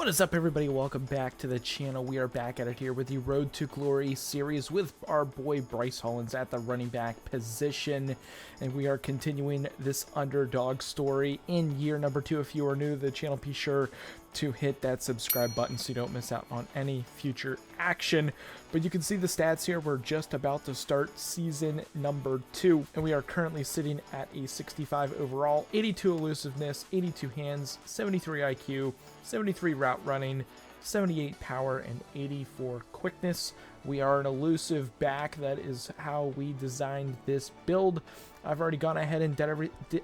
What is up, everybody? Welcome back to the channel. We are back at it here with the Road to Glory series with our boy Bryce Hollins at the running back position, and we are continuing this underdog story in year number 2. If you are new to the channel, be sure to hit that subscribe button so you don't miss out on any future action. But you can see the stats here. We're just about to start season number 2, and we are currently sitting at a 65 overall, 82 elusiveness, 82 hands, 73 IQ, 73 route running, 78 power, and 84 quickness. We are an elusive back. That is how we designed this build. I've already gone ahead and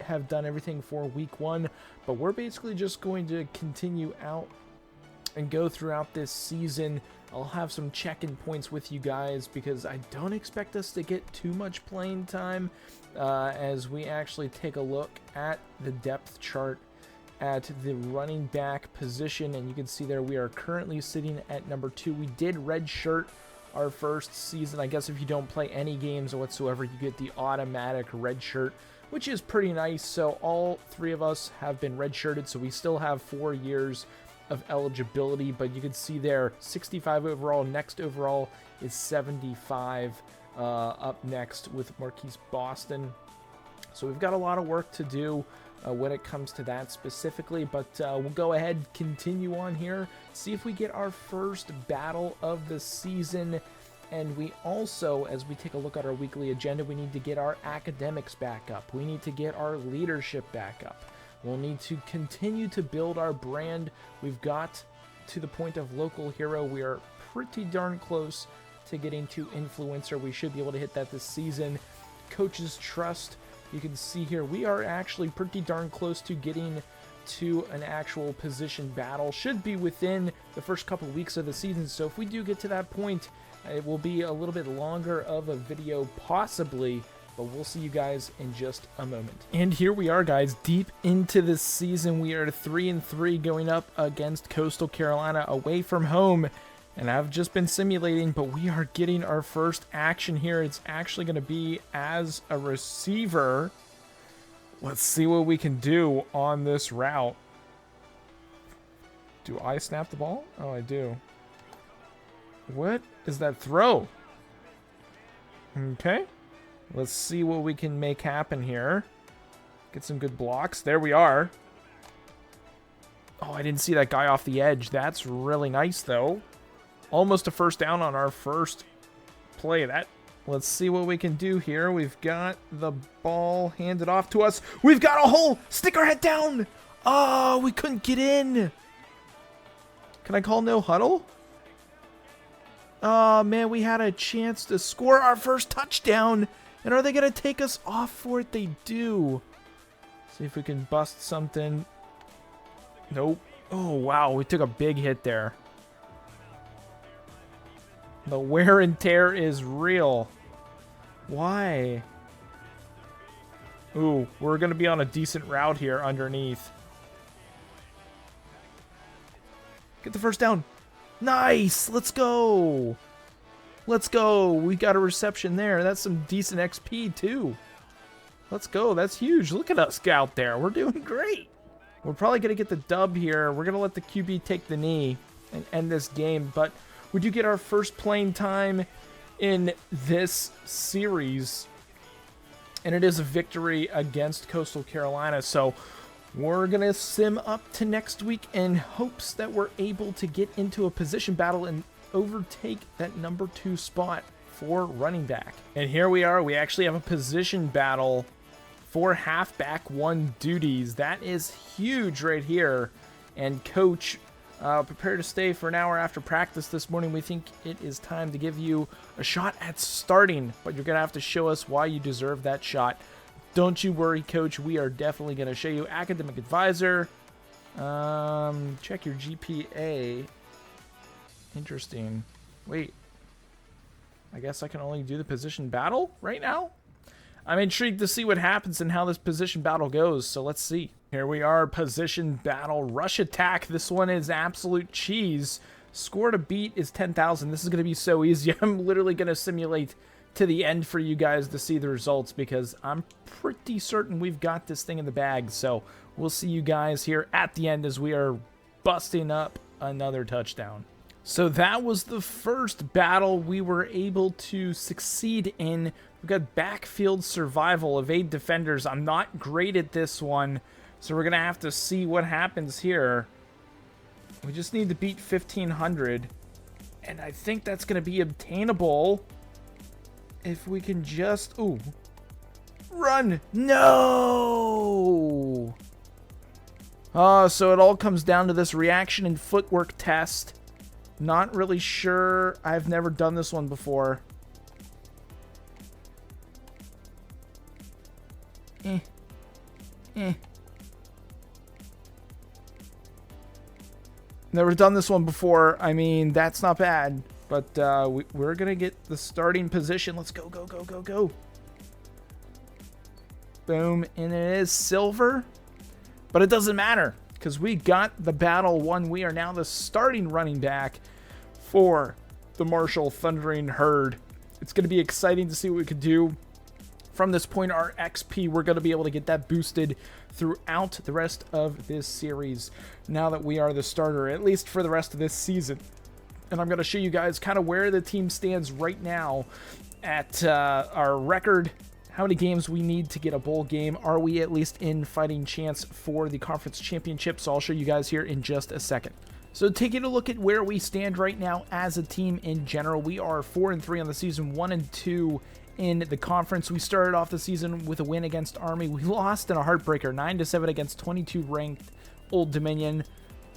have done everything for week 1, but we're basically just going to continue out and go throughout this season. I'll have some check-in points with you guys because I don't expect us to get too much playing time as we actually take a look at the depth chart at the running back position, and you can see there we are currently sitting at number 2. We did redshirt our first season. I guess if you don't play any games whatsoever, you get the automatic redshirt, which is pretty nice. So all 3 of us have been redshirted, so we still have 4 years of eligibility, but you can see there 65 overall. Next overall is 75 up next with Marquise Boston. So we've got a lot of work to do when it comes to that specifically, but we'll go ahead, continue on here, see if we get our first battle of the season. And we also, as we take a look at our weekly agenda, we need to get our academics back up. We need to get our leadership back up. We'll need to continue to build our brand. We've got to the point of local hero. We are pretty darn close to getting to influencer. We should be able to hit that this season. Coach's trust. You can see here we are actually pretty darn close to getting to an actual position battle. Should be within the first couple of weeks of the season. So if we do get to that point, it will be a little bit longer of a video possibly, but we'll see you guys in just a moment. And here we are, guys, deep into this season. We are 3-3 going up against Coastal Carolina away from home. And I've just been simulating, but we are getting our first action here. It's actually going to be as a receiver. Let's see what we can do on this route. Do I snap the ball? Oh, I do. What is that throw? Okay. Let's see what we can make happen here. Get some good blocks. There we are. Oh, I didn't see that guy off the edge. That's really nice, though. Almost a first down on our first play. Let's see what we can do here. We've got the ball handed off to us. We've got a hole. Stick our head down. Oh, we couldn't get in. Can I call no huddle? Oh, man, we had a chance to score our first touchdown. And are they going to take us off for it? They do. See if we can bust something. Nope. Oh, wow. We took a big hit there. The wear and tear is real. Why? Ooh, we're going to be on a decent route here underneath. Get the first down. Nice. Let's go. Let's go. We got a reception there. That's some decent XP too. Let's go. That's huge. Look at us out there. We're doing great. We're probably going to get the dub here. We're going to let the QB take the knee and end this game, but we do get our first playing time in this series, and it is a victory against Coastal Carolina. So we're going to sim up to next week in hopes that we're able to get into a position battle and overtake that number 2 spot for running back. And here we are. We actually have a position battle for halfback 1 duties. That is huge right here. And coach, prepare to stay for an hour after practice this morning. We think it is time to give you a shot at starting, but you're going to have to show us why you deserve that shot. Don't you worry, coach. We are definitely going to show you. Academic advisor. Check your GPA. Interesting. Wait. I guess I can only do the position battle right now? I'm intrigued to see what happens and how this position battle goes, so let's see. Here we are, position battle, rush attack. This one is absolute cheese. Score to beat is 10,000. This is going to be so easy. I'm literally going to simulate to the end for you guys to see the results because I'm pretty certain we've got this thing in the bag. So we'll see you guys here at the end as we are busting up another touchdown. So that was the first battle we were able to succeed in. We've got backfield survival, evade defenders. I'm not great at this one, so we're going to have to see what happens here. We just need to beat 1,500, and I think that's going to be obtainable if we can just... Ooh. Run! No! So it all comes down to this reaction and footwork test. Not really sure. I've never done this one before. Never done this one before. I mean, that's not bad. But we're going to get the starting position. Let's go, go, go, go, go. Boom. And it is silver. But it doesn't matter, because we got the battle won. We are now the starting running back for the Marshall Thundering Herd. It's going to be exciting to see what we could do. From this point, our XP, we're going to be able to get that boosted throughout the rest of this series, now that we are the starter, at least for the rest of this season. And I'm going to show you guys kind of where the team stands right now at our record, how many games we need to get a bowl game. Are we at least in fighting chance for the conference championship? So I'll show you guys here in just a second. So taking a look at where we stand right now as a team in general, we are 4-3 on the season, 1-2 in the conference. We started off the season with a win against Army. We lost in a heartbreaker, 9-7 against 22 ranked Old Dominion.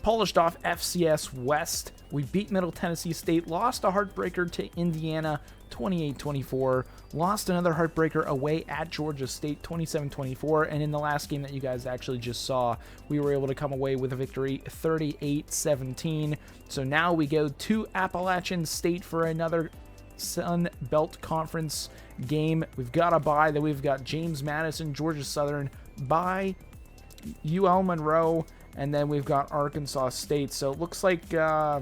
Polished off FCS West. We beat Middle Tennessee State, lost a heartbreaker to Indiana, 28-24. Lost another heartbreaker away at Georgia State, 27-24. And in the last game that you guys actually just saw, we were able to come away with a victory, 38-17. So now we go to Appalachian State for another Sun Belt Conference game. We've got a bye. Then we've got James Madison, Georgia Southern, bye, UL Monroe, and then we've got Arkansas State. So it looks like our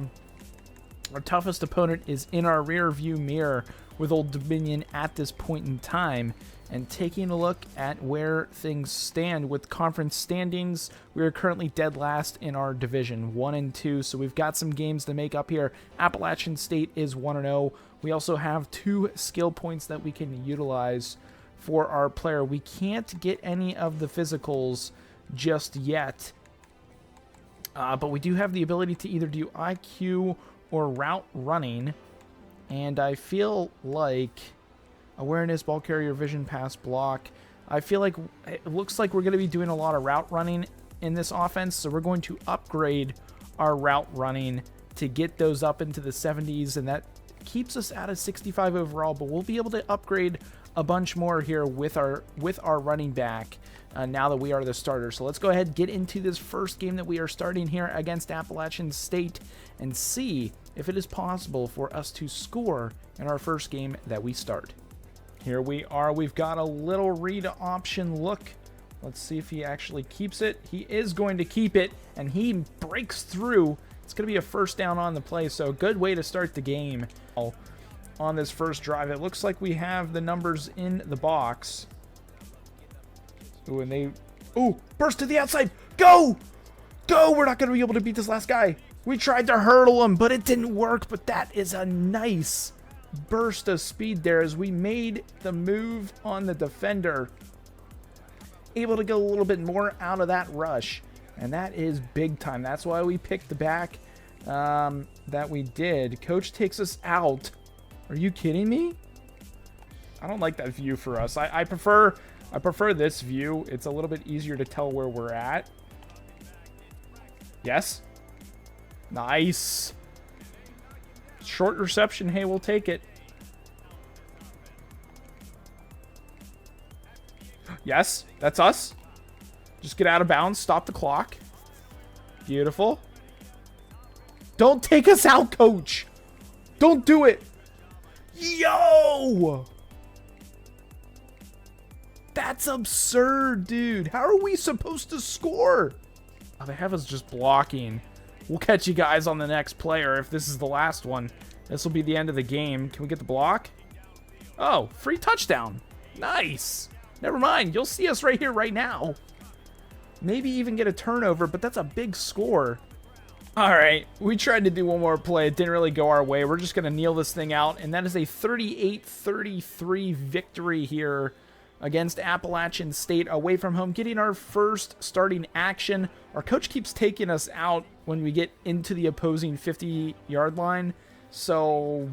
toughest opponent is in our rear view mirror with Old Dominion at this point in time. And taking a look at where things stand with conference standings, we are currently dead last in our division, 1-2. So we've got some games to make up here. Appalachian State is 1-0. We also have 2 skill points that we can utilize for our player. We can't get any of the physicals just yet. But we do have the ability to either do IQ or route running. And I feel like awareness, ball carrier, vision, pass, block. I feel like it looks like we're going to be doing a lot of route running in this offense. So we're going to upgrade our route running to get those up into the 70s. And that keeps us at a 65 overall. But we'll be able to upgrade a bunch more here with our running back. Now that we are the starter. So let's go ahead and get into this first game that we are starting here against Appalachian State and see if it is possible for us to score in our first game that we start. Here we are. We've got a little read option look. Let's see if he actually keeps it. He is going to keep it, and he breaks through. It's going to be a first down on the play, so good way to start the game on this first drive. It looks like we have the numbers in the box. Ooh, and they... Ooh, burst to the outside. Go! Go! We're not going to be able to beat this last guy. We tried to hurdle him, but it didn't work. But that is a nice burst of speed there as we made the move on the defender. Able to get a little bit more out of that rush. And that is big time. That's why we picked the back that we did. Coach takes us out. Are you kidding me? I don't like that view for us. I prefer this view. It's a little bit easier to tell where we're at. Yes. Nice. Short reception. Hey, we'll take it. Yes, that's us. Just get out of bounds. Stop the clock. Beautiful. Don't take us out, coach. Don't do it. Yo! That's absurd, dude. How are we supposed to score? Oh, they have us just blocking. We'll catch you guys on the next player if this is the last one. This will be the end of the game. Can we get the block? Oh, free touchdown. Nice. Never mind. You'll see us right here, right now. Maybe even get a turnover, but that's a big score. All right, we tried to do one more play. It didn't really go our way. We're just going to kneel this thing out, and that is a 38-33 victory here against Appalachian State away from home, getting our first starting action. Our coach keeps taking us out when we get into the opposing 50-yard line, so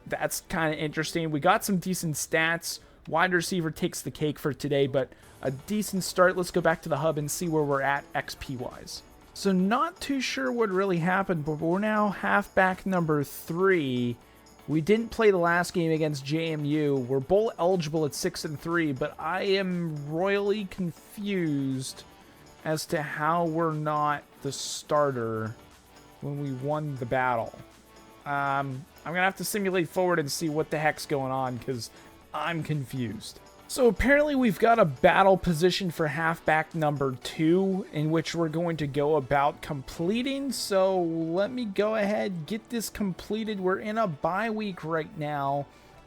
that's kind of interesting. We got some decent stats. Wide receiver takes the cake for today, but a decent start. Let's go back to the hub and see where we're at XP-wise. So not too sure what really happened, but we're now halfback number 3. We didn't play the last game against JMU. We're bowl eligible at 6-3, but I am royally confused as to how we're not the starter when we won the battle. I'm going to have to simulate forward and see what the heck's going on, because I'm confused. So apparently we've got a battle position for halfback number 2 in which we're going to go about completing. So let me go ahead, get this completed. We're in a bye week right now,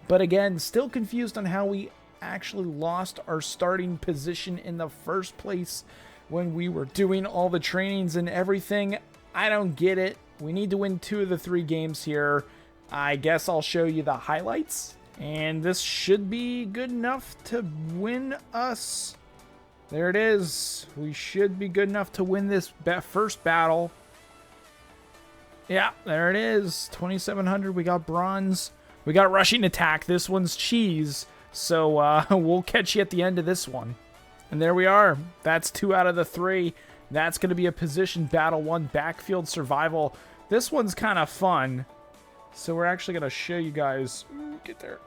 but again, still confused on how we actually lost our starting position in the first place when we were doing all the trainings and everything. I don't get it. We need to win 2 of the 3 games here. I guess I'll show you the highlights. And this should be good enough to win us. There it is. We should be good enough to win this first battle. Yeah, there it is. 2,700. We got bronze. We got rushing attack. This one's cheese. So we'll catch you at the end of this one. And there we are. That's 2 out of the 3. That's going to be a position battle 1, backfield survival. This one's kind of fun. So we're actually going to show you guys. Ooh, get there.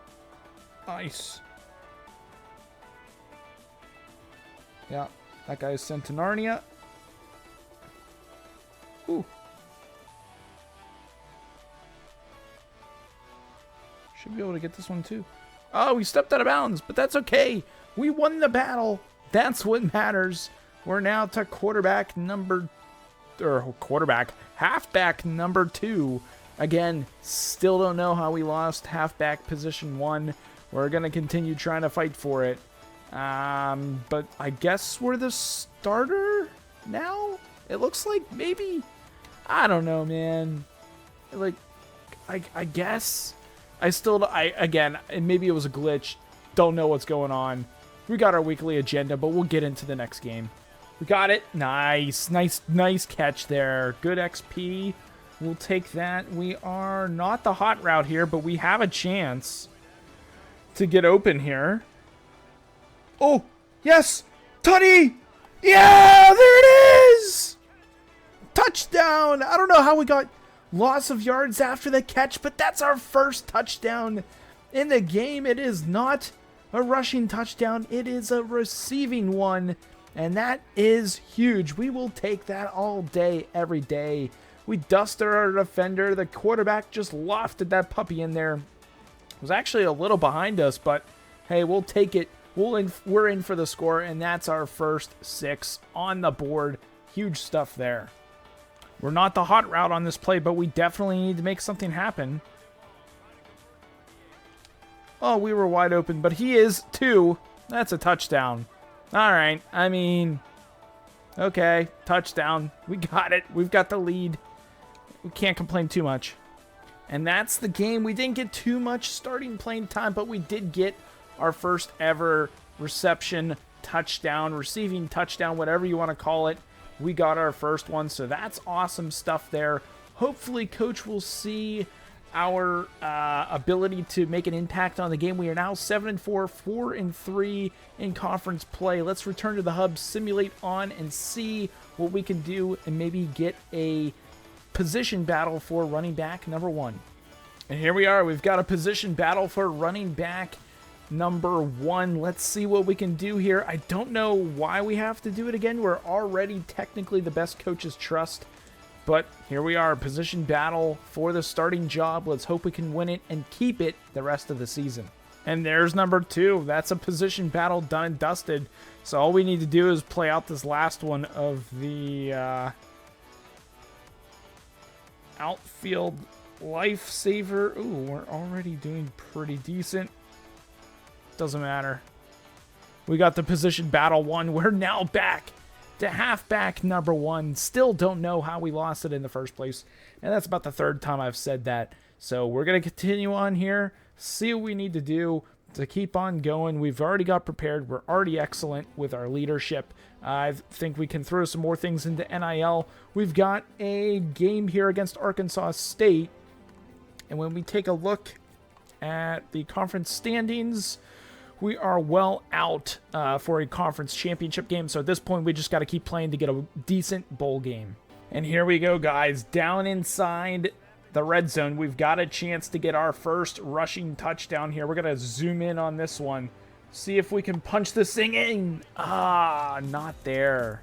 Nice. Yeah, that guy's sent to Narnia. Ooh. Should be able to get this one too. Oh, we stepped out of bounds, but that's okay. We won the battle. That's what matters. We're now to halfback number 2. Again, still don't know how we lost halfback position 1. We're going to continue trying to fight for it. But I guess we're the starter now? It looks like maybe. I don't know, man. Like, I guess. Again, and maybe it was a glitch. Don't know what's going on. We got our weekly agenda, but we'll get into the next game. We got it. Nice catch there. Good XP. We'll take that. We are not the hot route here, but we have a chance to get open here. Oh, yes! Tutty! Yeah, there it is! Touchdown! I don't know how we got loss of yards after the catch, but that's our first touchdown in the game. It is not a rushing touchdown. It is a receiving one, and that is huge. We will take that all day, every day. We dusted our defender. The quarterback just lofted that puppy in there. It was actually a little behind us, but hey, we'll take it. We're in for the score, and that's our first 6 on the board. Huge stuff there. We're not the hot route on this play, but we definitely need to make something happen. Oh, we were wide open, but he is too. That's a touchdown. All right, I mean, okay, touchdown. We got it. We've got the lead. We can't complain too much. And that's the game. We didn't get too much starting playing time, but we did get our first ever reception touchdown, receiving touchdown, whatever you want to call it. We got our first one, so that's awesome stuff there. Hopefully, Coach will see our ability to make an impact on the game. We are now 7-4, 4-3 in conference play. Let's return to the hub, simulate on, and see what we can do, and maybe get a position battle for running back number 1. And here we are. We've got a position battle for running back number 1. Let's see what we can do here. I don't know why we have to do it again. We're already technically the best coach's trust. But here we are, position battle for the starting job. Let's hope we can win it and keep it the rest of the season. And there's number 2. That's a position battle done and dusted. So all we need to do is play out this last one of the outfield lifesaver. Ooh, we're already doing pretty decent. Doesn't matter. We got the position battle 1. We're now back to halfback number 1. Still don't know how we lost it in the first place. And that's about the third time I've said that. So we're going to continue on here, see what we need to do to keep on going. We've already got prepared. We're already excellent with our leadership. I think we can throw some more things into NIL. We've got a game here against Arkansas State. And when we take a look at the conference standings, we are well out for a conference championship game. So at this point, we just got to keep playing to get a decent bowl game. And here we go, guys. Down inside the red zone, we've got a chance to get our first rushing touchdown here. We're going to zoom in on this one. See if we can punch this thing in. Ah, not there.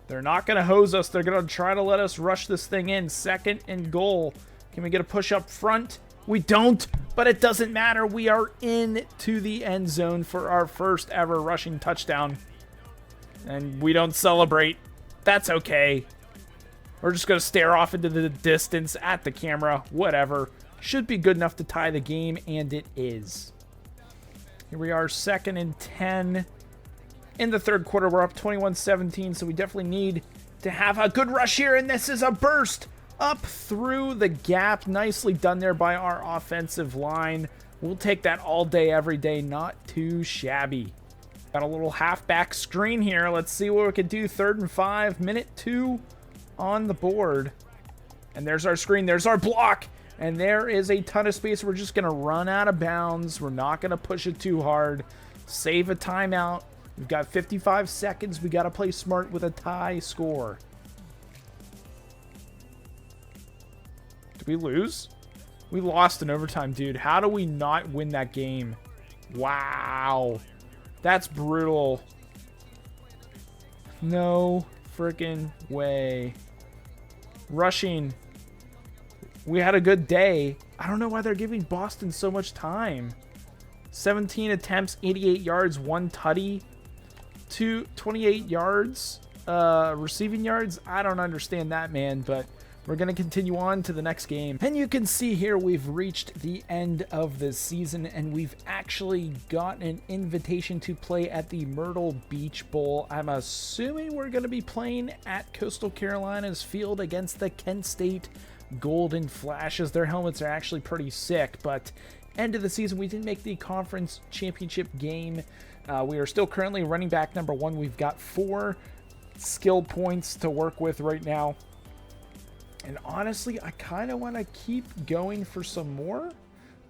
They're not going to hose us. They're going to try to let us rush this thing in. 2nd and goal. Can we get a push up front? We don't, but it doesn't matter. We are into the end zone for our first ever rushing touchdown. And we don't celebrate. That's okay. We're just going to stare off into the distance at the camera. Whatever. Should be good enough to tie the game, and it is. Here we are, 2nd and 10. In the third quarter, we're up 21-17, so we definitely need to have a good rush here, and this is a burst up through the gap. Nicely done there by our offensive line. We'll take that all day, every day. Not too shabby. Got a little halfback screen here. Let's see what we can do. 3rd and 5, minute 2 on the board. And there's our screen. There's our block. And there is a ton of space. We're just going to run out of bounds. We're not going to push it too hard. Save a timeout. We've got 55 seconds. We got to play smart with a tie score. Did we lose? We lost in overtime, dude. How do we not win that game? Wow. That's brutal. No freaking way. Rushing. We had a good day. I don't know why they're giving Boston so much time. 17 attempts, 88 yards, 1 tutty, 28 yards, receiving yards. I don't understand that, man, but we're going to continue on to the next game. And you can see here we've reached the end of the season, and we've actually got an invitation to play at the Myrtle Beach Bowl. I'm assuming we're going to be playing at Coastal Carolina's field against the Kent State Golden Flashes. Their helmets are actually pretty sick, but end of the season, we didn't make the conference championship game. We are still currently running back number 1. We've got 4 skill points to work with right now. And honestly, I kind of want to keep going for some more.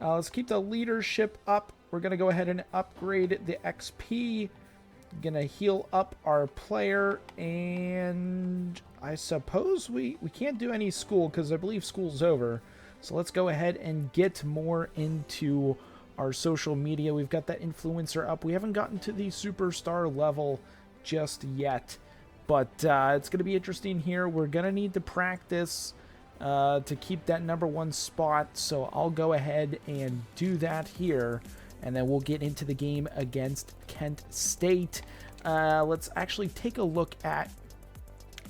Let's keep the leadership up. We're going to go ahead and upgrade the XP. Going to heal up our player. And I suppose we can't do any school because I believe school's over. So let's go ahead and get more into our social media. We've got that influencer up. We haven't gotten to the superstar level just yet. But it's going to be interesting here. We're going to need to practice to keep that number 1 spot. So I'll go ahead and do that here. And then we'll get into the game against Kent State. Let's actually take a look at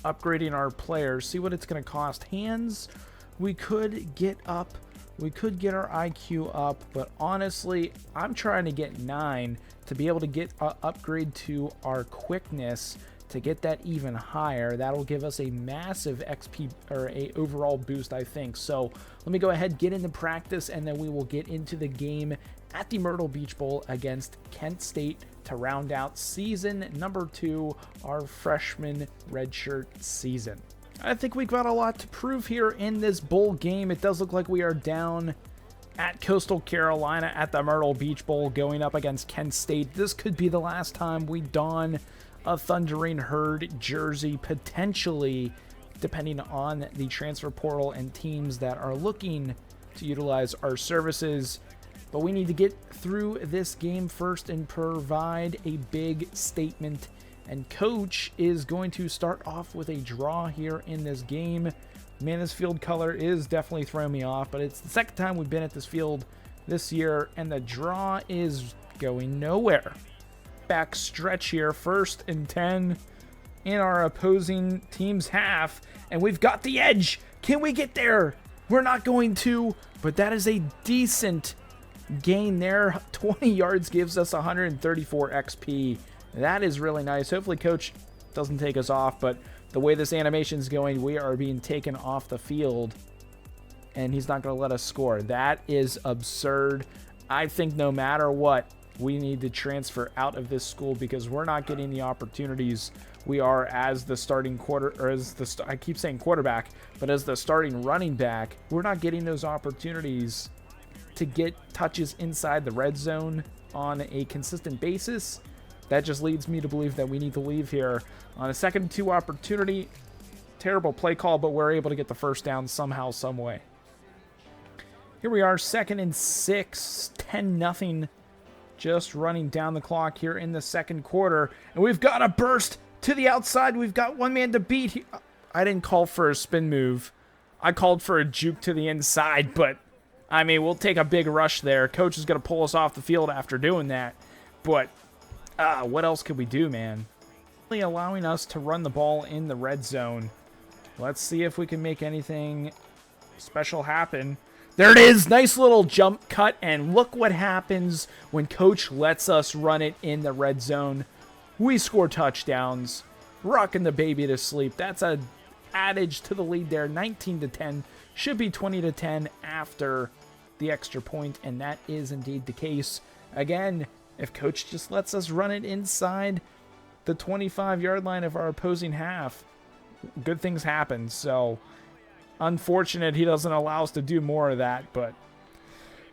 upgrading our players. See what it's going to cost. Hands, we could get up. We could get our IQ up. But honestly, I'm trying to get 9 to be able to get an upgrade to our quickness. To get that even higher, that'll give us a massive XP or a overall boost, I think. So let me go ahead, get into practice, and then we will get into the game at the Myrtle Beach Bowl against Kent State to round out season number 2, our freshman redshirt season. I think we've got a lot to prove here in this bowl game. It does look like we are down at Coastal Carolina at the Myrtle Beach Bowl going up against Kent State. This could be the last time we don a Thundering Herd jersey, potentially, depending on the transfer portal and teams that are looking to utilize our services. But we need to get through this game first and provide a big statement. And Coach is going to start off with a draw here in this game. Man, this field color is definitely throwing me off, but it's the second time we've been at this field this year, and the draw is going nowhere. Back stretch here, 1st and 10 in our opposing team's half, and we've got the edge. Can we get there? We're not going to, but that is a decent gain there. 20 yards gives us 134 XP. That is really nice. Hopefully Coach doesn't take us off, but the way this animation is going, we are being taken off the field, and he's not going to let us score. That is absurd. I think no matter what, we need to transfer out of this school because we're not getting the opportunities we are as the starting I keep saying quarterback, but as the starting running back, we're not getting those opportunities to get touches inside the red zone on a consistent basis. That just leads me to believe that we need to leave here on a 2nd and 2 opportunity. Terrible play call, but we're able to get the first down somehow, some way. Here we are, 2nd and 6, 10-0. Just running down the clock here in the 2nd quarter. And we've got a burst to the outside. We've got one man to beat. I didn't call for a spin move. I called for a juke to the inside, but, I mean, we'll take a big rush there. Coach is going to pull us off the field after doing that. But, what else could we do, man? Really allowing us to run the ball in the red zone. Let's see if we can make anything special happen. There it is. Nice little jump cut, and look what happens when Coach lets us run it in the red zone. We score touchdowns, rocking the baby to sleep. That's a adage to the lead there, 19-10. Should be 20-10 after the extra point, and that is indeed the case. Again, if Coach just lets us run it inside the 25-yard line of our opposing half, good things happen. So unfortunate he doesn't allow us to do more of that, but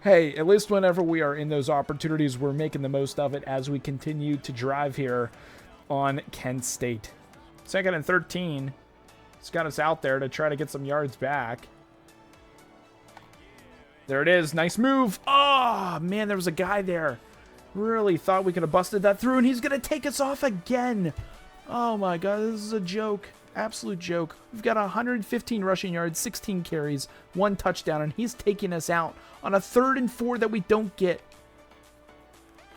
hey, at least whenever we are in those opportunities, we're making the most of it as we continue to drive here on Kent State. 2nd and 13. It's got us out there to try to get some yards back. There it is. Nice move. Oh, man, there was a guy there. Really thought we could have busted that through, and he's going to take us off again. Oh, my God, this is a joke. Absolute joke. We've got 115 rushing yards, 16 carries, 1 touchdown, and he's taking us out on a 3rd and 4 that we don't get.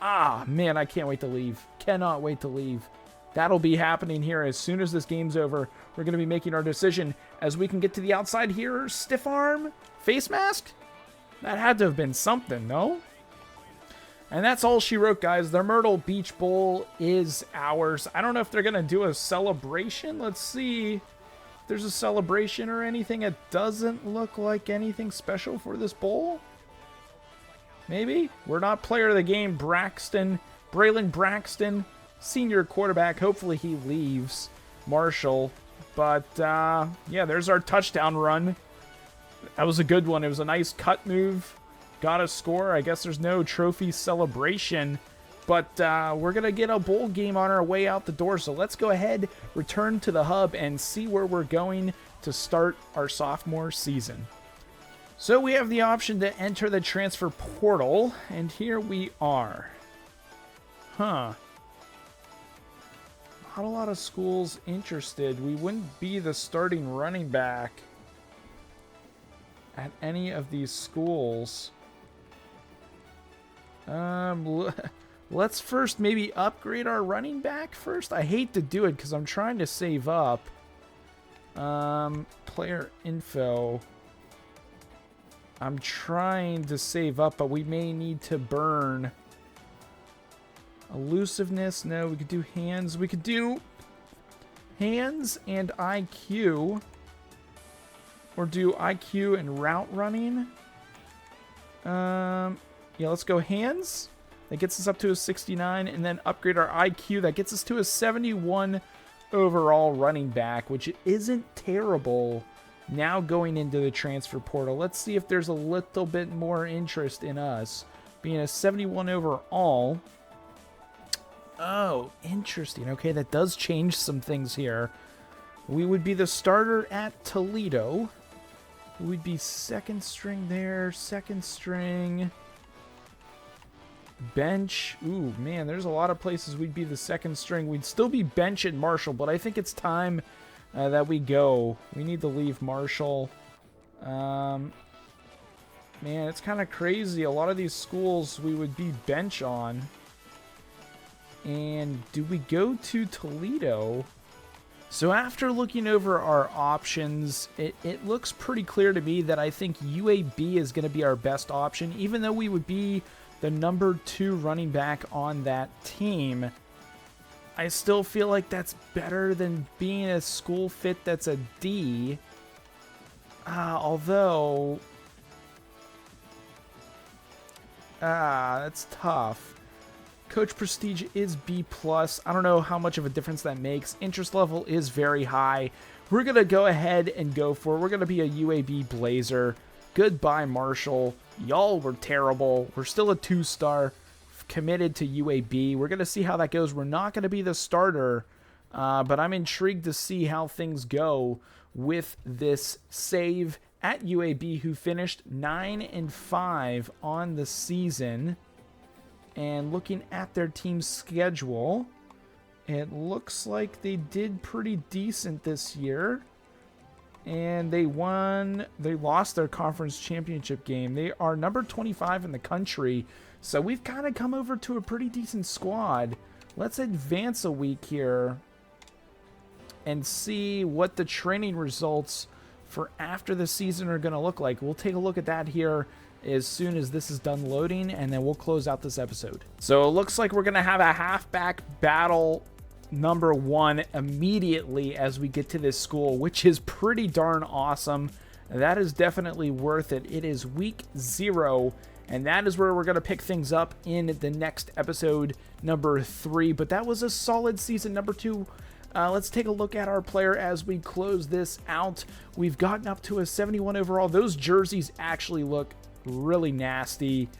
Ah, man, I can't wait to leave. Cannot wait to leave. That'll be happening here as soon as this game's over. We're going to be making our decision as we can get to the outside here. Stiff arm, face mask? That had to have been something, no? And that's all she wrote, guys. The Myrtle Beach Bowl is ours. I don't know if they're going to do a celebration. Let's see if there's a celebration or anything. It doesn't look like anything special for this bowl. Maybe? We're not player of the game. Braylon Braxton, senior quarterback. Hopefully he leaves Marshall. But, yeah, there's our touchdown run. That was a good one. It was a nice cut move. Got a score. I guess there's no trophy celebration, but we're going to get a bowl game on our way out the door. So let's go ahead, return to the hub, and see where we're going to start our sophomore season. So we have the option to enter the transfer portal, and here we are. Not a lot of schools interested. We wouldn't be the starting running back at any of these schools. Let's first maybe upgrade our running back first. I hate to do it because I'm trying to save up. Player info. I'm trying to save up, but we may need to burn. Elusiveness. No, we could do hands. We could do hands and IQ. Or do IQ and route running. Yeah, let's go hands. That gets us up to a 69. And then upgrade our IQ. That gets us to a 71 overall running back, which isn't terrible now going into the transfer portal. Let's see if there's a little bit more interest in us being a 71 overall. Oh, interesting. Okay, that does change some things here. We would be the starter at Toledo. We'd be second string there, second string. Bench. Ooh, man, there's a lot of places we'd be the second string. We'd still be bench at Marshall, but I think it's time that we go. We need to leave Marshall. Man, it's kind of crazy. A lot of these schools we would be bench on. And do we go to Toledo? So after looking over our options, it looks pretty clear to me that I think UAB is going to be our best option, even though we would be the number 2 running back on that team. I still feel like that's better than being a school fit that's a D. Although, that's tough. Coach prestige is B+. I don't know how much of a difference that makes. Interest level is very high. We're going to go ahead and go for it. We're going to be a UAB Blazer. Goodbye, Marshall. Y'all were terrible. We're still a 2-star. Committed to UAB. We're going to see how that goes. We're not going to be the starter, but I'm intrigued to see how things go with this save at UAB, who finished 9-5 on the season. And looking at their team schedule, it looks like they did pretty decent this year. And they lost their conference championship game. They are number 25 in the country. So we've kind of come over to a pretty decent squad. Let's advance a week here and see what the training results for after the season are going to look like. We'll take a look at that here as soon as this is done loading, and then we'll close out this episode. So it looks like we're going to have a halfback battle number 1 immediately as we get to this school, which is pretty darn awesome. That is definitely worth it. It is week 0, and that is where we're going to pick things up in the next episode, number 3. But that was a solid season. Number 2, let's take a look at our player as we close this out. We've gotten up to a 71 overall. Those jerseys actually look really nasty.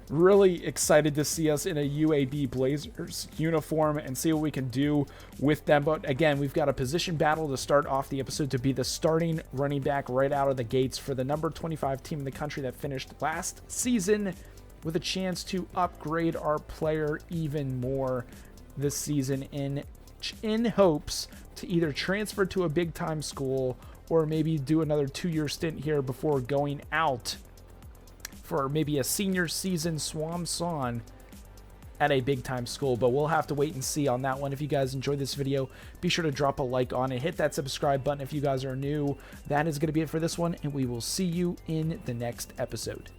Really excited to see us in a UAB Blazers uniform and see what we can do with them. But again, we've got a position battle to start off the episode to be the starting running back right out of the gates for the number 25 team in the country that finished last season, with a chance to upgrade our player even more this season in hopes to either transfer to a big time school or maybe do another 2-year stint here before going out for maybe a senior season swan song at a big time school. But we'll have to wait and see on that one. If you guys enjoyed this video, be sure to drop a like on it. Hit that subscribe button if you guys are new. That is going to be it for this one, and we will see you in the next episode.